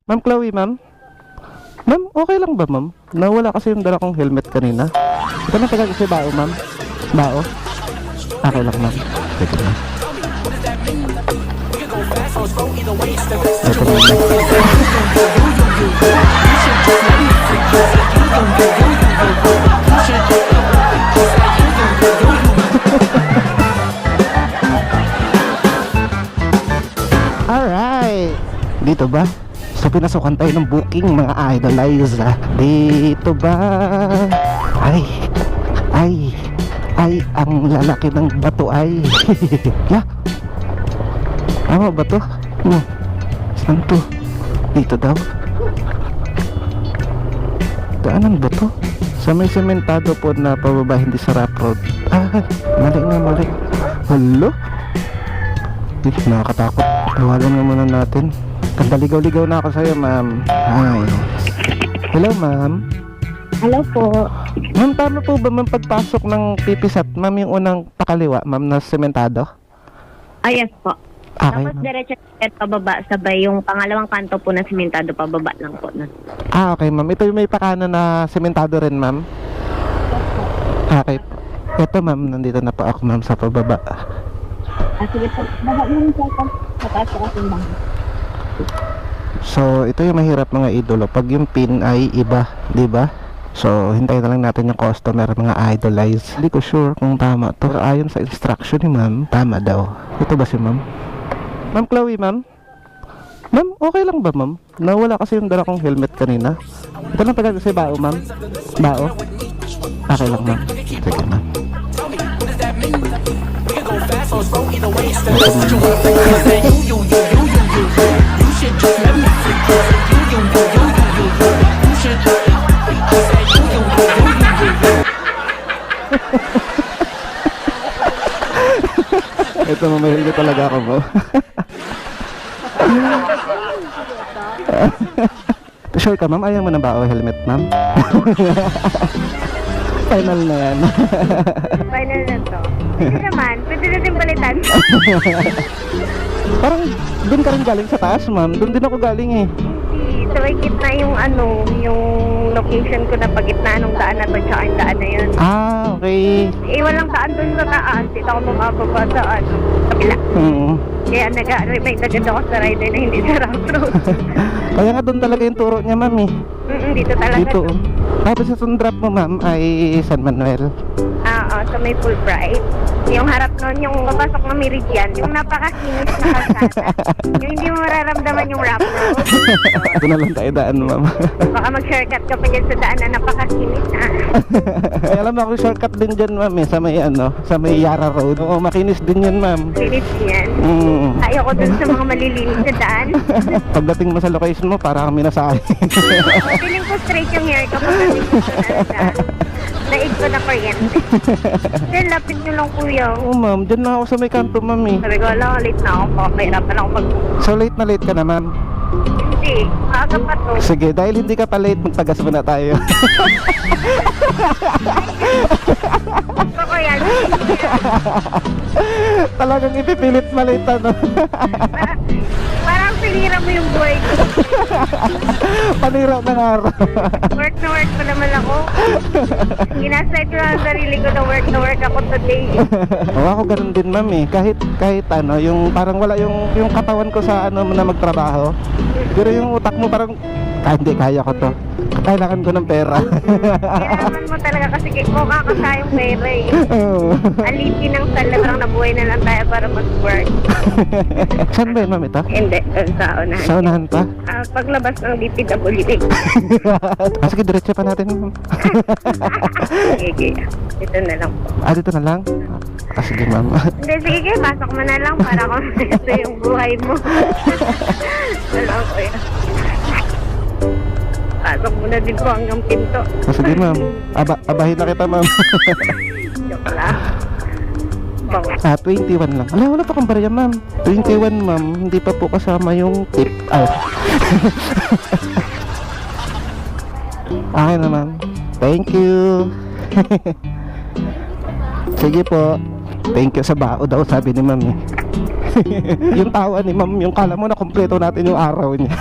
Ma'am Chloe, ma'am? Ma'am, okay lang ba, ma'am? Nawala kasi yung dala kong helmet kanina. Ito na tagal kasi bao, ma'am. Bao? Okay lang, ma'am. Sige, ma'am. Ito na, ma'am. Alright! Dito ba? So pinasukan tayo ng booking mga idolize. Dito ba? Ay, ang lalaki ng bato ay. Ya. Tama ba to? Saan to? Dito daw. Daanan ba to? Sa may sementado po na pababa, hindi sa rough road. Mali. Hello? Nakakatakot. Tawagan nga muna natin. Kandaligaw-ligaw na ako sa'yo, ma'am. Hi. Hello, ma'am. Hello po. Ma'am, tama po ba ma'am pagpasok ng pipisat, ma'am, yung unang pakaliwa, ma'am, na sementado? Yes po. Okay, Tapos ma'am. diretso pababa, sabay yung pangalawang kanto po na simentado pababa lang po nun. Okay, ma'am. Ito yung may pakana na sementado rin, ma'am. Okay po. Ito, ma'am, nandito na po ako, ma'am, sa pababa. Sige po. Baba mo yung cellphone. Mataas ko kasi lang. So, ito yung mahirap mga idolo. Pag yung pin ay iba, di ba? So, hintayin na lang natin yung customer, mga idolize. Hindi ko sure kung tama to. Pero ayon sa instruction ni ma'am, tama daw. Ito ba si ma'am? Ma'am Chloe, ma'am? Ma'am, okay lang ba, ma'am? Nawala kasi yung dala kong helmet kanina. Ito lang pala kasi bao, ma'am. Bao? Okay lang, ma'am. Sige, ma'am. Ito, mamahil ko talaga ako mo. Sure ka, ma'am? Ayaw mo na ba o helmet, ma'am? Final na yan. Final na to. Pwede naman. Pwede natin balitan. Parang doon ka rin galing sa taas, ma'am. Doon din ako galing eh. Sa may gitna yung yung location ko na pagitna ng daan na to tsaka yung daan na yun. Okay. Walang daan dun sa taas. Dito ako mababa sa kabila. Kaya may nagad ako sa rider na hindi sa rough road. Kaya nga doon talaga yung turo niya, ma'am eh. Dito talaga. Dito. Tapos sa drop mo, ma'am, ay San Manuel. Sa may Fulbright. Yung harap nun, yung papasok ng Meridian, yung napakakinis na kalsada. Yung hindi mo mararamdaman yung rough road. Ito na lang tayo daan, ma'am. Baka mag-shortcut ka pa dyan sa daan na napakakinis na. Ay, alam mo ako, shortcut din dyan, ma'am eh, sa may sa may Yara Road. Oo, makinis din yun, ma'am. Kinis yan. Ayoko dun sa mga malilinis na daan. Pagdating mo sa location mo, para kami nasabi. Feeling ko straight yung hair ko pagdating ko sa naig ko na kuryente. Then, lapit nyo lang kuya. Oo, ma'am, dyan na ako sa may kanto, ma'am eh. Sabi ko, wala, late na ako. Pakahirapan ako mag... So late na late ka na, ma'am? Hindi, maaga pa to. Sige, dahil hindi ka pa late, magtagas muna tayo. Ako yan. Talagang ipipilit malate, ano? Parang sinira mo yung buhay ko. Panira ng araw. Work na work pa naman ako. Ginasay ko lang ang sarili ko na work ako today. Oo, ako ganun din, ma'am eh. Kahit ano, yung parang wala yung katawan ko sa ano na magtrabaho. Pero yung utak mo parang, hindi, kaya ko to. Kailangan ko ng pera. Kailangan mo talaga kasi kung kakasayang pera eh. Oo. Alipin ng sala lang nabuhay na lang tayo para mag-work. Saan ba yun, ma'am, ito? Hindi, sa unahan. Sa unahan pa? Paglabas ng DPWD. Sige, diretso pa natin, ma'am. Sige, ito na lang po. Dito na lang? Sige, ma'am. Hindi, sige, pasok mo na lang para kung ito yung buhay mo. Alam ko yun. Pasok mo na din po hanggang pinto. Sige, ma'am. Abahin na kita, ma'am. Joke lang. Bango. 21 lang. Wala pa kang barya, ma'am. 21, ma'am. Hindi pa po kasama yung tip. Okay na, ma'am. Thank you. Sige po. Thank you sa bao daw, sabi ni ma'am eh. Yung tawa ni ma'am, yung kala mo na kompleto natin yung araw niya.